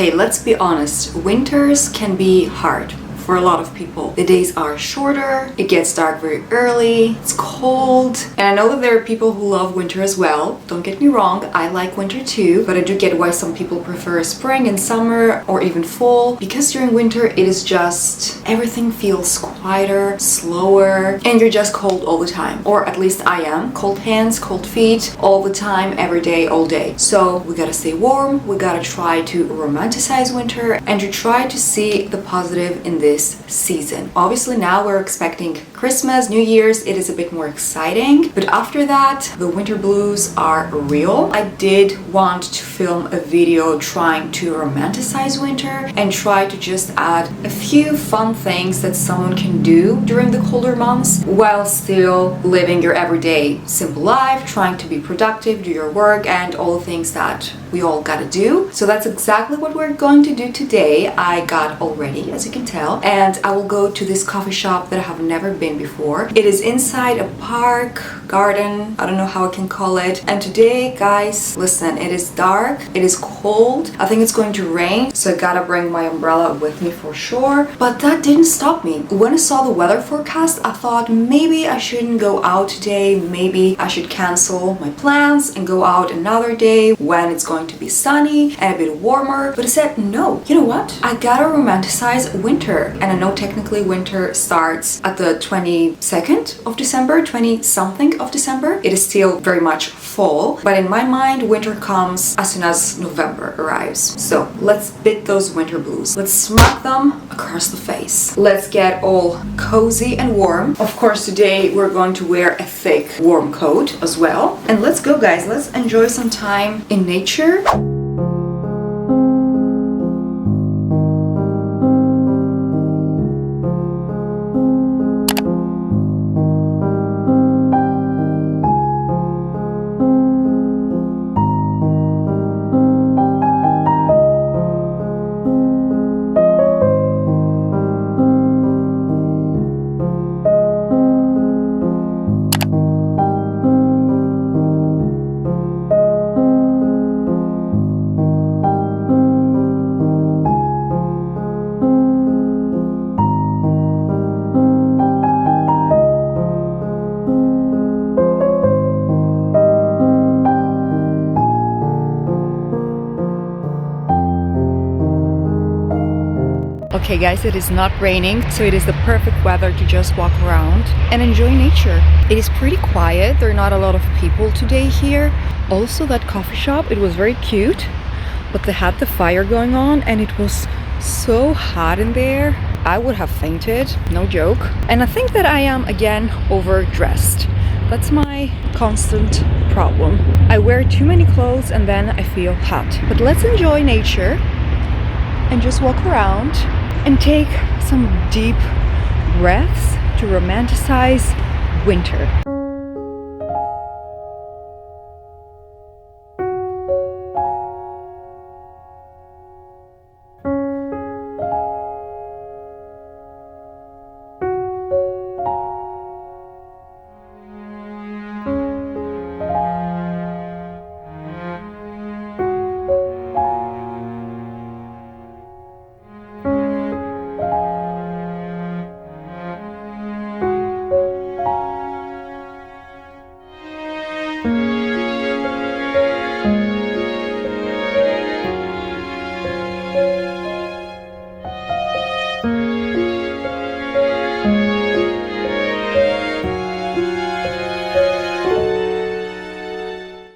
Okay, let's be honest. Winters can be hard for a lot of people. The days are shorter, it gets dark very early, it's cold, and I know that there are people who love winter as well. Don't get me wrong, I like winter too, but I do get why some people prefer spring and summer or even fall, because during winter it is just everything feels quieter, slower, and you're just cold all the time. Or at least I am. Cold hands, cold feet, all the time, every day, all day. So we gotta stay warm, we gotta try to romanticize winter and to try to see the positive in this season. Obviously now we're expecting Christmas, New Year's, it is a bit more exciting, but after that the winter blues are real. I did want to film a video trying to romanticize winter and try to just add a few fun things that someone can do during the colder months while still living your everyday simple life, trying to be productive, do your work and all the things that we all gotta do. So that's exactly what we're going to do today. I got all ready, as you can tell, and I will go to this coffee shop that I have never been before. It is inside a park, garden, I don't know how I can call it. And today, guys, listen, it is dark, it is cold, I think it's going to rain, so I gotta bring my umbrella with me for sure. But that didn't stop me. When I saw the weather forecast, I thought maybe I shouldn't go out today, maybe I should cancel my plans and go out another day when it's going to be sunny and a bit warmer. But I said, no, you know what? I gotta romanticize winter. And I know technically winter starts at the 22nd of December, 20-something of December. It is still very much fall, but in my mind, winter comes as soon as November arrives. So let's beat those winter blues. Let's smack them across the face. Let's get all cozy and warm. Of course, today we're going to wear a thick, warm coat as well. And let's go, guys. Let's enjoy some time in nature. Okay guys, it is not raining, so it is the perfect weather to just walk around and enjoy nature. It is pretty quiet, there are not a lot of people today here. Also that coffee shop, it was very cute, but they had the fire going on and it was so hot in there. I would have fainted, no joke. And I think that I am again overdressed. That's my constant problem. I wear too many clothes and then I feel hot. But let's enjoy nature and just walk around and take some deep breaths to romanticize winter.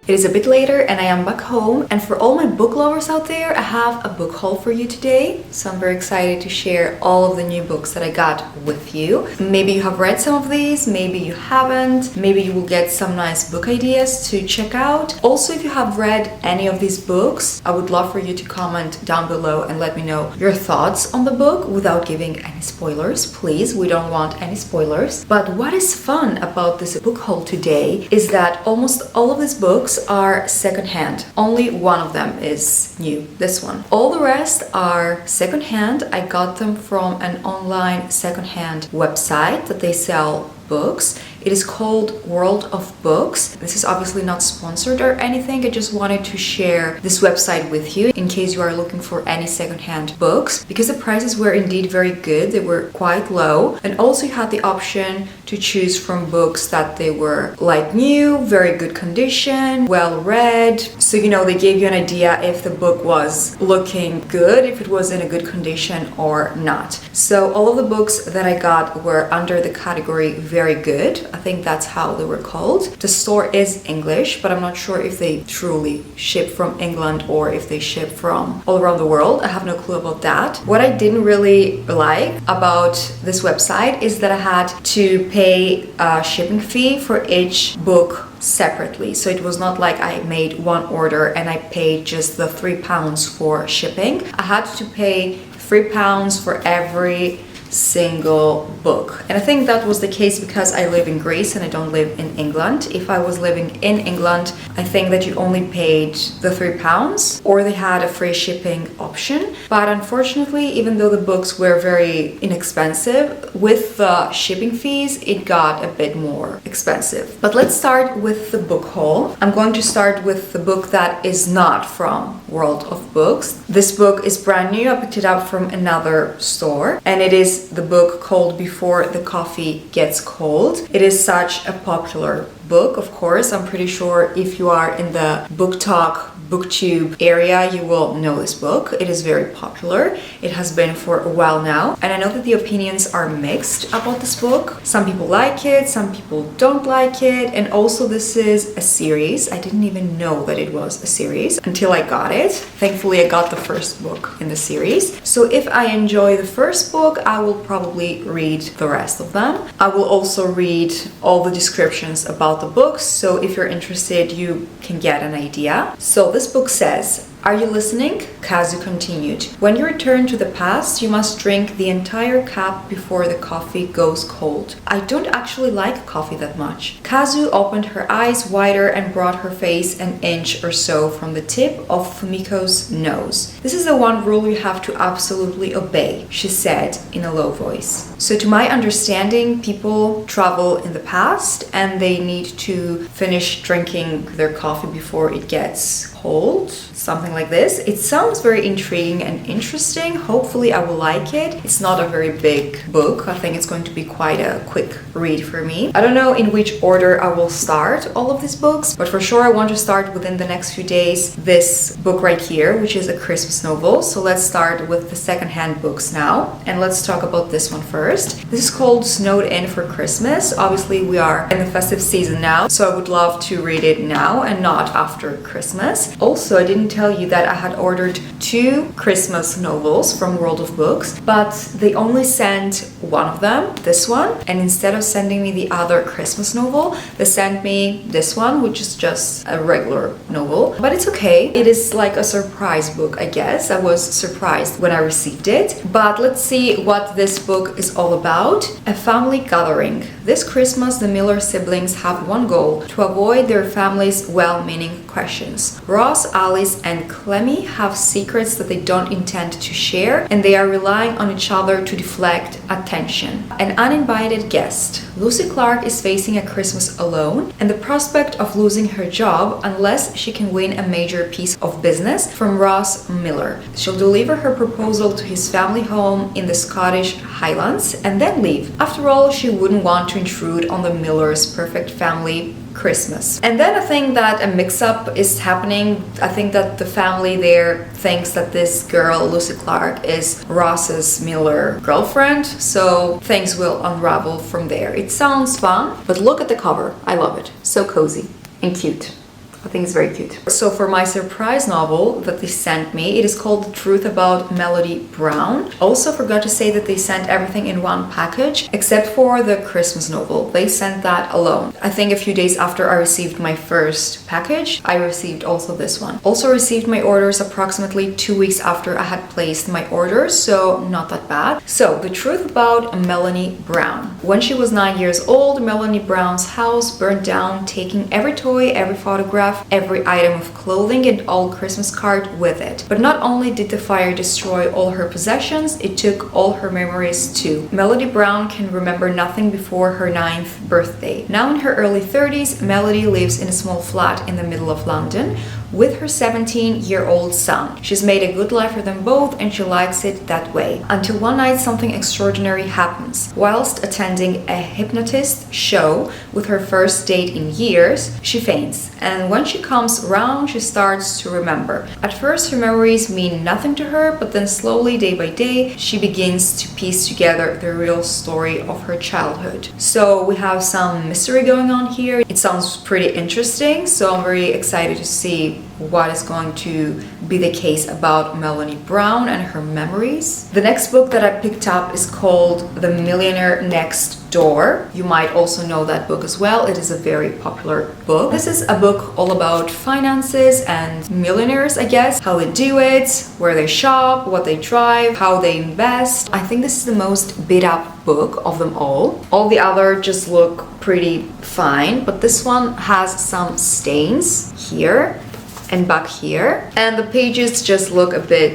It is a bit later and I am back home, and for all my book lovers out there, I have a book haul for you today. So I'm very excited to share all of the new books that I got with you. Maybe you have read some of these, maybe you haven't, maybe you will get some nice book ideas to check out. Also, if you have read any of these books, I would love for you to comment down below and let me know your thoughts on the book without giving any spoilers. Please, we don't want any spoilers. But what is fun about this book haul today is that almost all of these books are secondhand. Only one of them is new, this one. All the rest are secondhand. I got them from an online secondhand website that they sell books. It is called World of Books. This is obviously not sponsored or anything. I just wanted to share this website with you in case you are looking for any secondhand books, because the prices were indeed very good. They were quite low, and also you had the option to choose from books that they were like new, very good condition, well read. So they gave you an idea if the book was looking good, if it was in a good condition or not. So all of the books that I got were under the category very good. I think that's how they were called. The store is English, but I'm not sure if they truly ship from England or if they ship from all around the world. I have no clue about that. What I didn't really like about this website is that I had to pay a shipping fee for each book separately. So it was not like I made one order and I paid just the £3 for shipping. I had to pay £3 for every single book. And I think that was the case because I live in Greece and I don't live in England. If I was living in England, I think that you only paid the £3 or they had a free shipping option. But unfortunately, even though the books were very inexpensive, with the shipping fees, it got a bit more expensive. But let's start with the book haul. I'm going to start with the book that is not from World of Books. This book is brand new. I picked it up from another store, and it is the book called Before the Coffee Gets Cold. It is such a popular book, of course. I'm pretty sure if you are in the book talk, booktube area, you will know this book. It is very popular. It has been for a while now, and I know that the opinions are mixed about this book. Some people like it, some people don't like it, and also this is a series. I didn't even know that it was a series until I got it. Thankfully, I got the first book in the series. So if I enjoy the first book, I will probably read the rest of them. I will also read all the descriptions about the books, so if you're interested, you can get an idea. So this book says, "Are you listening?" Kazu continued. "When you return to the past, you must drink the entire cup before the coffee goes cold. I don't actually like coffee that much." Kazu opened her eyes wider and brought her face an inch or so from the tip of Fumiko's nose. "This is the one rule you have to absolutely obey," she said in a low voice. So to my understanding, people travel in the past and they need to finish drinking their coffee before it gets cold, something like this. It sounds very intriguing and interesting. Hopefully I will like it. It's not a very big book. I think it's going to be quite a quick read for me. I don't know in which order I will start all of these books, but for sure I want to start within the next few days this book right here, which is a Christmas novel. So let's start with the secondhand books now, and let's talk about this one first. This is called Snowed In for Christmas. Obviously we are in the festive season now, so I would love to read it now and not after Christmas. Also, I didn't tell you that I had ordered 2 Christmas novels from World of Books, but they only sent one of them, this one, and instead of sending me the other Christmas novel, they sent me this one, which is just a regular novel. But it's okay. It is like a surprise book, I guess. I was surprised when I received it. But let's see what this book is all about. A family gathering. This Christmas, the Miller siblings have one goal: to avoid their family's well-meaning questions. Ross, Alice, and Clemmy have secrets that they don't intend to share, and they are relying on each other to deflect attention. An uninvited guest. Lucy Clark is facing a Christmas alone, and the prospect of losing her job unless she can win a major piece of business from Ross Miller. She'll deliver her proposal to his family home in the Scottish Highlands and then leave. After all, she wouldn't want to intrude on the Millers' perfect family Christmas. And then I think that a mix-up is happening. I think that the family there thinks that this girl, Lucy Clark, is Ross's Miller girlfriend, so things will unravel from there. It sounds fun, but look at the cover. I love it. So cozy and cute. I think it's very cute. So for my surprise novel that they sent me, it is called The Truth About Melody Brown. Also forgot to say that they sent everything in one package, except for the Christmas novel. They sent that alone. I think a few days after I received my first package, I received also this one. Also received my orders approximately 2 weeks after I had placed my orders, so not that bad. So, The Truth About Melanie Brown. When she was 9 years old, Melanie Brown's house burned down, taking every toy, every photograph, photograph every item of clothing and all Christmas card with it. But not only did the fire destroy all her possessions, it took all her memories too. Melody Brown can remember nothing before her 9th birthday. Now in her early 30s, Melody lives in a small flat in the middle of London with her 17-year-old son. She's made a good life for them both and she likes it that way. Until one night something extraordinary happens. Whilst attending a hypnotist show with her first date in years, she faints. And when she comes around, she starts to remember. At first her memories mean nothing to her, but then slowly, day by day, she begins to piece together the real story of her childhood. So we have some mystery going on here. It sounds pretty interesting, so I'm very excited to see what is going to be the case about Melanie Brown and her memories. The next book that I picked up is called The Millionaire Next Door. You might also know that book as well. It is a very popular book. This is a book all about finances and millionaires, I guess, how they do it, where they shop, what they drive, how they invest. I think this is the most beat up book of them all. All the other just look pretty fine, but this one has some stains here and back here, and the pages just look a bit,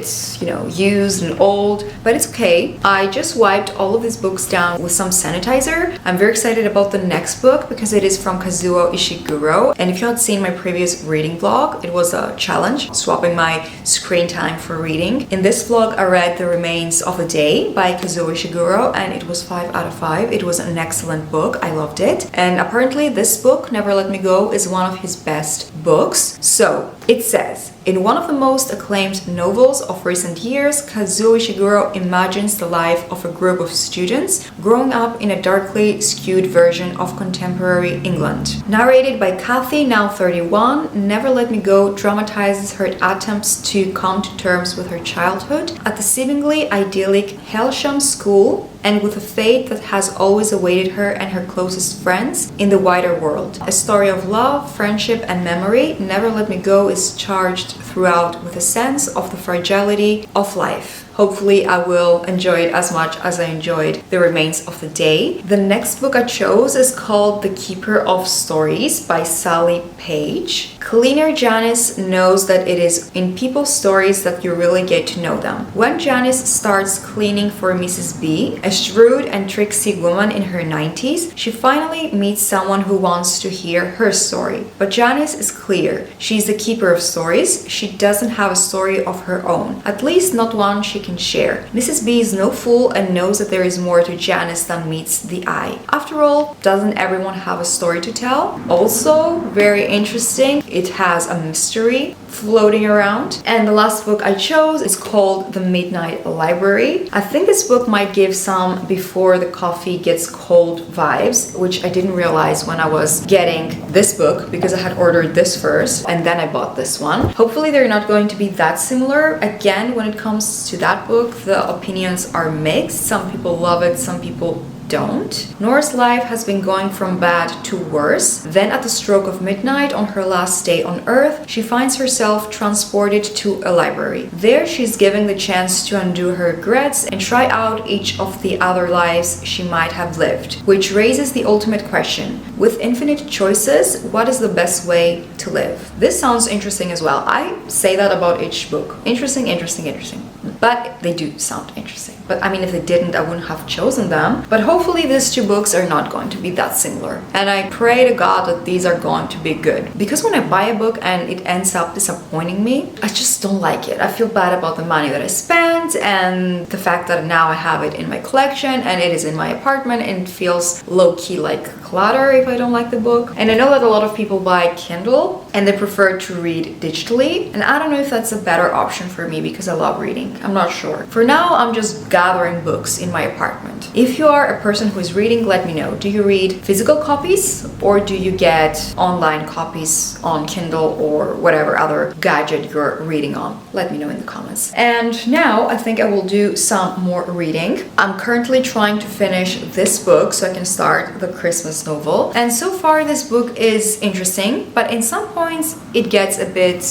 used and old, but it's okay. I just wiped all of these books down with some sanitizer. I'm very excited about the next book because it is from Kazuo Ishiguro, and if you had seen my previous reading vlog, it was a challenge, swapping my screen time for reading. In this vlog, I read The Remains of a Day by Kazuo Ishiguro, and it was 5 out of 5. It was an excellent book. I loved it. And apparently this book, Never Let Me Go, is one of his best books. So it says, in one of the most acclaimed novels of recent years, Kazuo Ishiguro imagines the life of a group of students growing up in a darkly skewed version of contemporary England. Narrated by Kathy, now 31, Never Let Me Go dramatizes her attempts to come to terms with her childhood at the seemingly idyllic Hailsham school and with a fate that has always awaited her and her closest friends in the wider world. A story of love, friendship, and memory, Never Let Me Go is charged throughout with a sense of the fragility of life. Hopefully I will enjoy it as much as I enjoyed The Remains of the Day. The next book I chose is called The Keeper of Stories by Sally Page. Cleaner Janice knows that it is in people's stories that you really get to know them. When Janice starts cleaning for Mrs. B, a shrewd and tricksy woman in her 90s, she finally meets someone who wants to hear her story. But Janice is clear. She's the keeper of stories. She doesn't have a story of her own. At least not one she can share. Mrs. B is no fool and knows that there is more to Janice than meets the eye. After all, doesn't everyone have a story to tell? Also, very interesting, it has a mystery floating around. And the last book I chose is called The Midnight Library. I think this book might give some before the coffee gets cold vibes, which I didn't realize when I was getting this book because I had ordered this first and then I bought this one. Hopefully they're not going to be that similar. Again, when it comes to that book, the opinions are mixed. Some people love it, some people don't. Nora's life has been going from bad to worse. Then at the stroke of midnight on her last day on Earth, she finds herself transported to a library. There she's given the chance to undo her regrets and try out each of the other lives she might have lived, which raises the ultimate question. With infinite choices, what is the best way to live? This sounds interesting as well. I say that about each book. Interesting, interesting, interesting. But they do sound interesting. But I mean, if they didn't, I wouldn't have chosen them. But hopefully these two books are not going to be that similar. And I pray to God that these are going to be good. Because when I buy a book and it ends up disappointing me, I just don't like it. I feel bad about the money that I spent and the fact that now I have it in my collection and it is in my apartment and it feels low-key like clutter if I don't like the book. And I know that a lot of people buy Kindle and they prefer to read digitally. And I don't know if that's a better option for me because I love reading. I'm not sure. For now, I'm just gathering books in my apartment. If you are a person who is reading, let me know. Do you read physical copies or do you get online copies on Kindle or whatever other gadget you're reading on? Let me know in the comments. And now I think I will do some more reading. I'm currently trying to finish this book so I can start the Christmas novel. And so far this book is interesting, but in some points it gets a bit,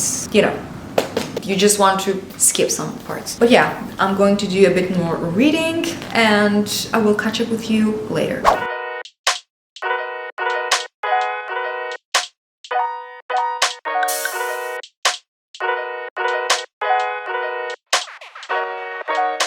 you just want to skip some parts. But yeah, I'm going to do a bit more reading and I will catch up with you later.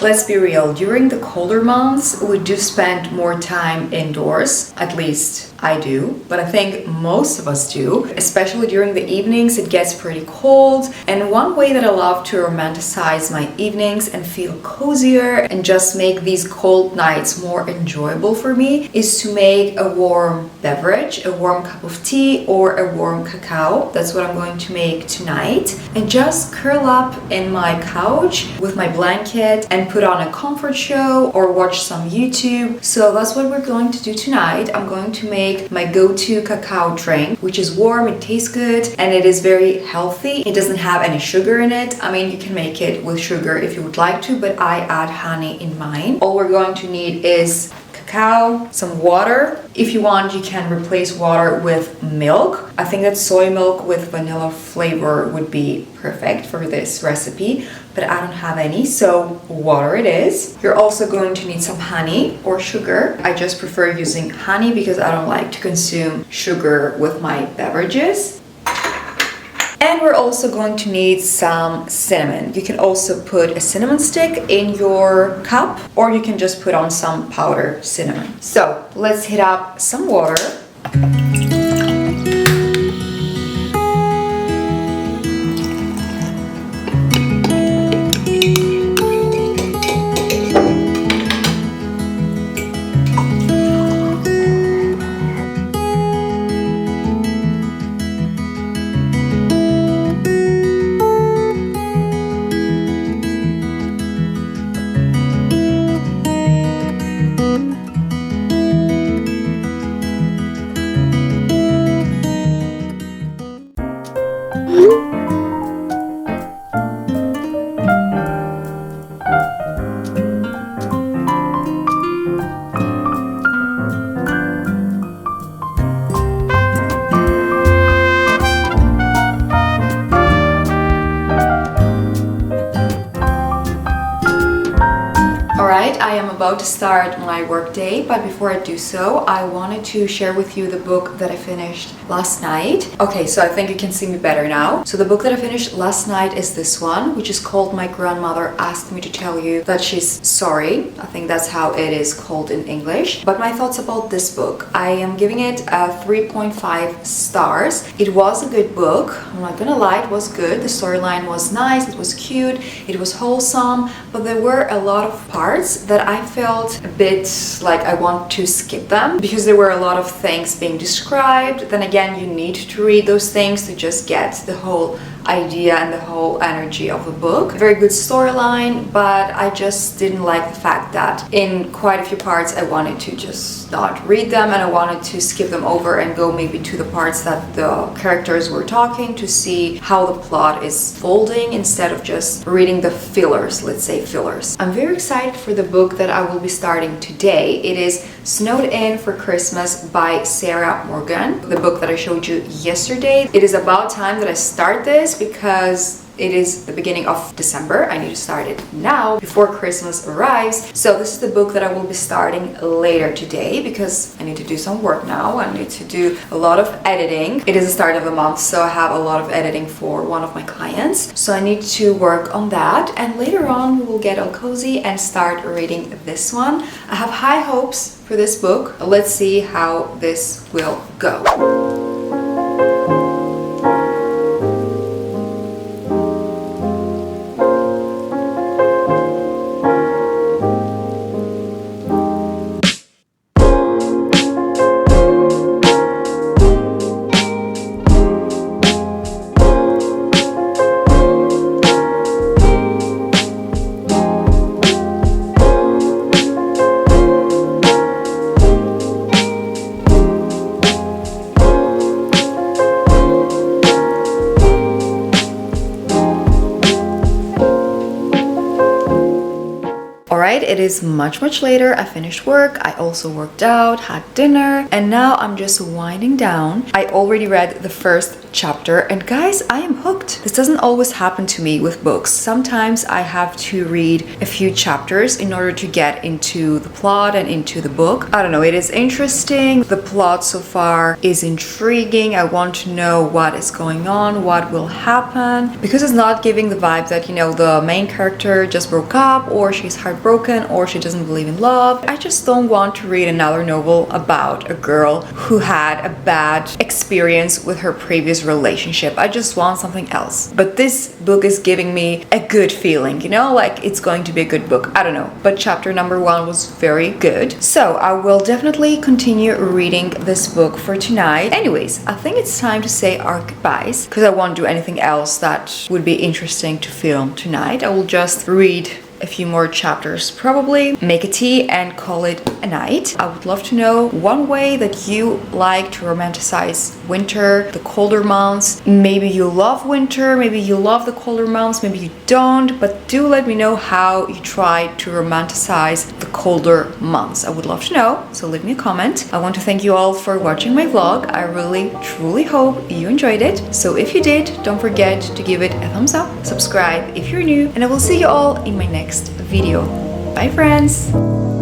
Let's be real, during the colder months, we do spend more time indoors. At least I do, but I think most of us do. Especially during the evenings, it gets pretty cold. And one way that I love to romanticize my evenings and feel cozier and just make these cold nights more enjoyable for me is to make a warm beverage, a warm cup of tea or a warm cacao. That's what I'm going to make tonight. And just curl up in my couch with my blanket and put on a comfort show or watch some YouTube. So that's what we're going to do tonight. I'm going to make my go-to cacao drink, which is warm, it tastes good, and it is very healthy. It doesn't have any sugar in it. I mean, you can make it with sugar if you would like to, but I add honey in mine. All we're going to need is cacao, some water. If you want, you can replace water with milk. I think that soy milk with vanilla flavor would be perfect for this recipe, but I don't have any, so water it is. You're also going to need some honey or sugar. I just prefer using honey because I don't like to consume sugar with my beverages. And we're also going to need some cinnamon. You can also put a cinnamon stick in your cup, or you can just put on some powdered cinnamon. So let's heat up some water. Alright, I am about to start my work day, but before I do so, I wanted to share with you the book that I finished last night. Okay, so I think you can see me better now. So the book that I finished last night is this one, which is called My Grandmother Asked Me to Tell You That She's Sorry. I think that's how it is called in English. But my thoughts about this book, I am giving it a 3.5 stars. It was a good book, I'm not gonna lie, it was good. The storyline was nice, it was cute, it was wholesome, but there were a lot of parts that I felt a bit like I want to skip them because there were a lot of things being described. Then again, you need to read those things to just get the whole idea and the whole energy of the book. Very good storyline, but I just didn't like the fact that in quite a few parts I wanted to just not read them and I wanted to skip them over and go maybe to the parts that the characters were talking to see how the plot is folding instead of just reading the fillers, let's say fillers. I'm very excited for the book that I will be starting today. It is Snowed In for Christmas by Sarah Morgan, the book that I showed you yesterday. It is about time that I start this because it is the beginning of December. I need to start it now before Christmas arrives. So this is the book that I will be starting later today because I need to do some work now. I need to do a lot of editing. It is the start of the month, so I have a lot of editing for one of my clients. So I need to work on that, and later on we will get all cozy and start reading this one. I have high hopes for this book. Let's see how this will go. It is much later. I finished work, I also worked out, had dinner, and now I'm just winding down. I already read the first chapter, and guys, I am hooked. This doesn't always happen to me with books. Sometimes I have to read a few chapters in order to get into the plot and into the book. I don't know, it is interesting. The plot so far is intriguing. I want to know what is going on, what will happen, because it's not giving the vibe that, you know, the main character just broke up or she's heartbroken heartbroken or she doesn't believe in love. I just don't want to read another novel about a girl who had a bad experience with her previous relationship. I just want something else. But this book is giving me a good feeling, you know, like it's going to be a good book. I don't know. But chapter number 1 was very good. So I will definitely continue reading this book for tonight. Anyways, I think it's time to say our goodbyes because I won't do anything else that would be interesting to film tonight. I will just read a few more chapters, probably make a tea and call it a night. I would love to know one way that you like to romanticize winter, the colder months. Maybe you love winter, maybe you love the colder months, maybe you don't, but do let me know how you try to romanticize the colder months. I would love to know, so leave me a comment. I want to thank you all for watching my vlog. I really truly hope you enjoyed it. So if you did, don't forget to give it a thumbs up, subscribe if you're new, and I will see you all in my next video. Bye friends!